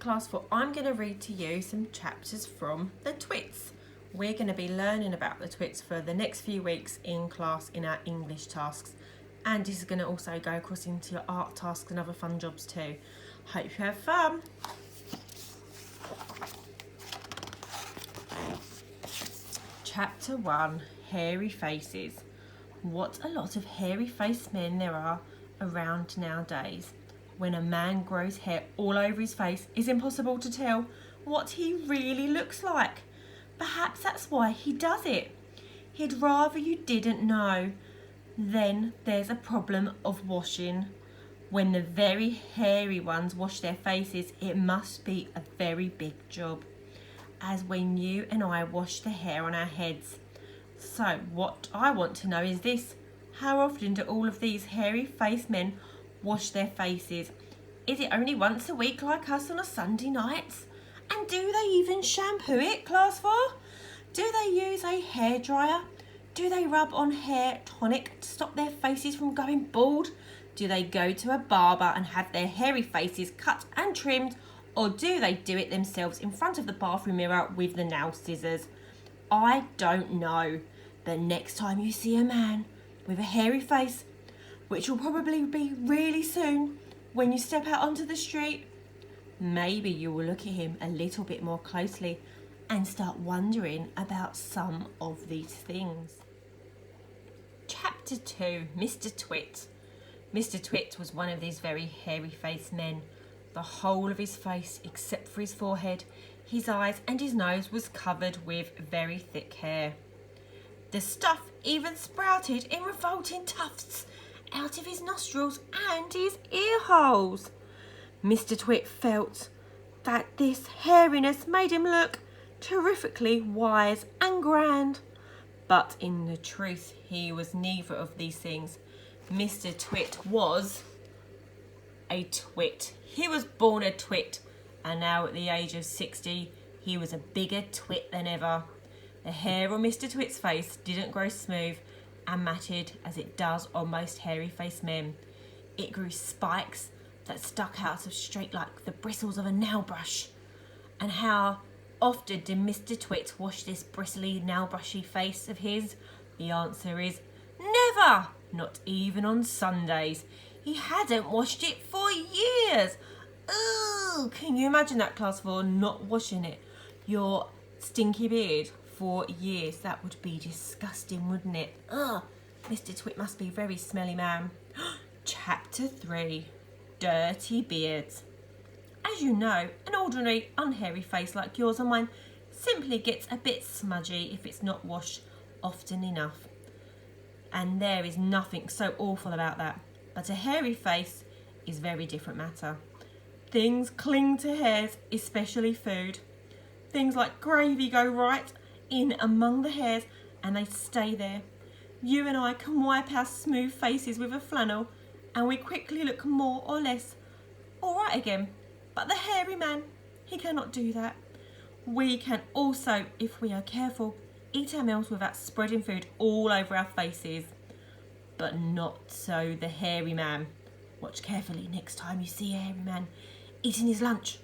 Class 4, I'm going to read to you some chapters from the Twits. We're going to be learning about the Twits for the next few weeks in class in our English tasks. And this is going to also go across into your art tasks and other fun jobs too. Hope you have fun. Chapter 1, Hairy Faces. What a lot of hairy-faced men there are around nowadays. When a man grows hair all over his face, it's impossible to tell what he really looks like. Perhaps that's why he does it. He'd rather you didn't know. Then there's a problem of washing. When the very hairy ones wash their faces, it must be a very big job. As when you and I wash the hair on our heads. So what I want to know is this. How often do all of these hairy-faced men wash their faces? Is it only once a week like us on a Sunday night? And do they even shampoo it, Class 4? Do they use a hairdryer? Do they rub on hair tonic to stop their faces from going bald? Do they go to a barber and have their hairy faces cut and trimmed? Or do they do it themselves in front of the bathroom mirror with the nail scissors? I don't know. But next time you see a man with a hairy face, which will probably be really soon when you step out onto the street, maybe you will look at him a little bit more closely and start wondering about some of these things. Chapter 2, Mr Twit. Mr Twit was one of these very hairy-faced men. The whole of his face, except for his forehead, his eyes and his nose was covered with very thick hair. The stuff even sprouted in revolting tufts out of his nostrils and his ear holes. Mr Twit felt that this hairiness made him look terrifically wise and grand. But in the truth, he was neither of these things. Mr Twit was a twit. He was born a twit, and now at the age of 60, he was a bigger twit than ever. The hair on Mr Twit's face didn't grow smooth and matted as it does on most hairy-faced men. It grew spikes that stuck out of straight like the bristles of a nail brush. And how often did Mr Twit wash this bristly nail brushy face of his? The answer is never, not even on Sundays. He hadn't washed it for years. Ooh, can you imagine that, Class 4, not washing it? Your stinky beard for years. That would be disgusting, wouldn't it? Ugh, Mr Twit must be a very smelly man. Chapter 3, Dirty Beards. As you know, an ordinary unhairy face like yours or mine simply gets a bit smudgy if it's not washed often enough. And there is nothing so awful about that. But a hairy face is a very different matter. Things cling to hairs, especially food. Things like gravy go right in among the hairs and they stay there. You and I can wipe our smooth faces with a flannel and we quickly look more or less all right again. But the hairy man, he cannot do that. We can also, if we are careful, eat our meals without spreading food all over our faces. But not so the hairy man. Watch carefully next time you see a hairy man eating his lunch.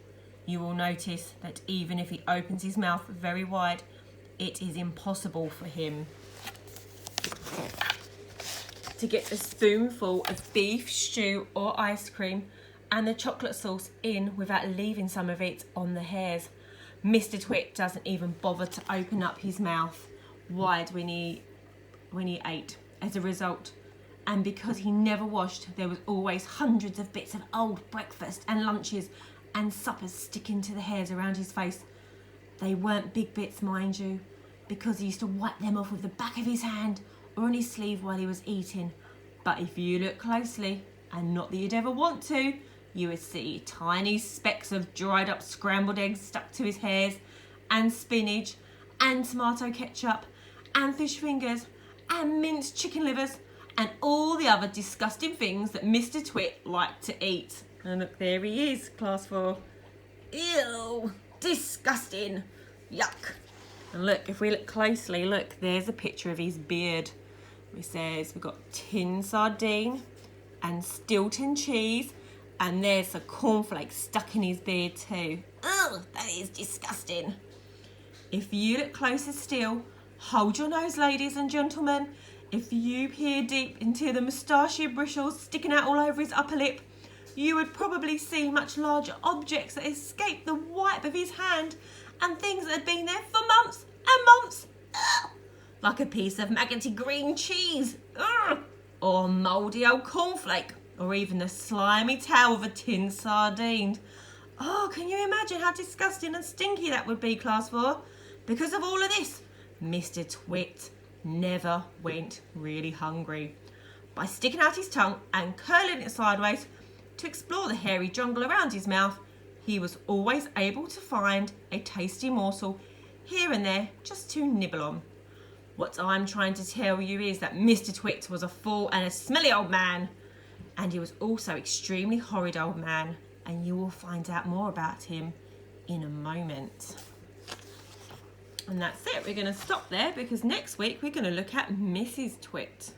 You will notice that even if he opens his mouth very wide, it is impossible for him to get a spoonful of beef stew or ice cream and the chocolate sauce in without leaving some of it on the hairs. Mr Twit doesn't even bother to open up his mouth wide when he ate. As a result, and because he never washed, there was always hundreds of bits of old breakfast and lunches and suppers sticking to the hairs around his face. They weren't big bits, mind you, because he used to wipe them off with the back of his hand or on his sleeve while he was eating. But if you look closely, and not that you'd ever want to, you would see tiny specks of dried up scrambled eggs stuck to his hairs, and spinach, and tomato ketchup, and fish fingers, and minced chicken livers, and all the other disgusting things that Mr Twit liked to eat. And look, there he is, Class 4. Ew, disgusting, yuck. And look, if we look closely, look, there's a picture of his beard. It says we've got tin sardine and Stilton cheese And there's a cornflake stuck in his beard too. Ugh, that is disgusting. If you look closer still, hold your nose, ladies and gentlemen. If you peer deep into the mustachio bristles sticking out all over his upper lip, you would probably see much larger objects that escaped the wipe of his hand and things that had been there for months and months. Ugh, like a piece of maggoty green cheese. Ugh, or a mouldy old cornflake. Or even the slimy tail of a tin sardine. Oh, can you imagine how disgusting and stinky that would be, Class 4? Because of all of this, Mr Twit never went really hungry. By sticking out his tongue and curling it sideways to explore the hairy jungle around his mouth, he was always able to find a tasty morsel here and there just to nibble on. What I'm trying to tell you is that Mr Twit was a full and a smelly old man. And he was also extremely horrid old man, and you will find out more about him in a moment. And that's it, we're going to stop there because next week we're going to look at Mrs Twit.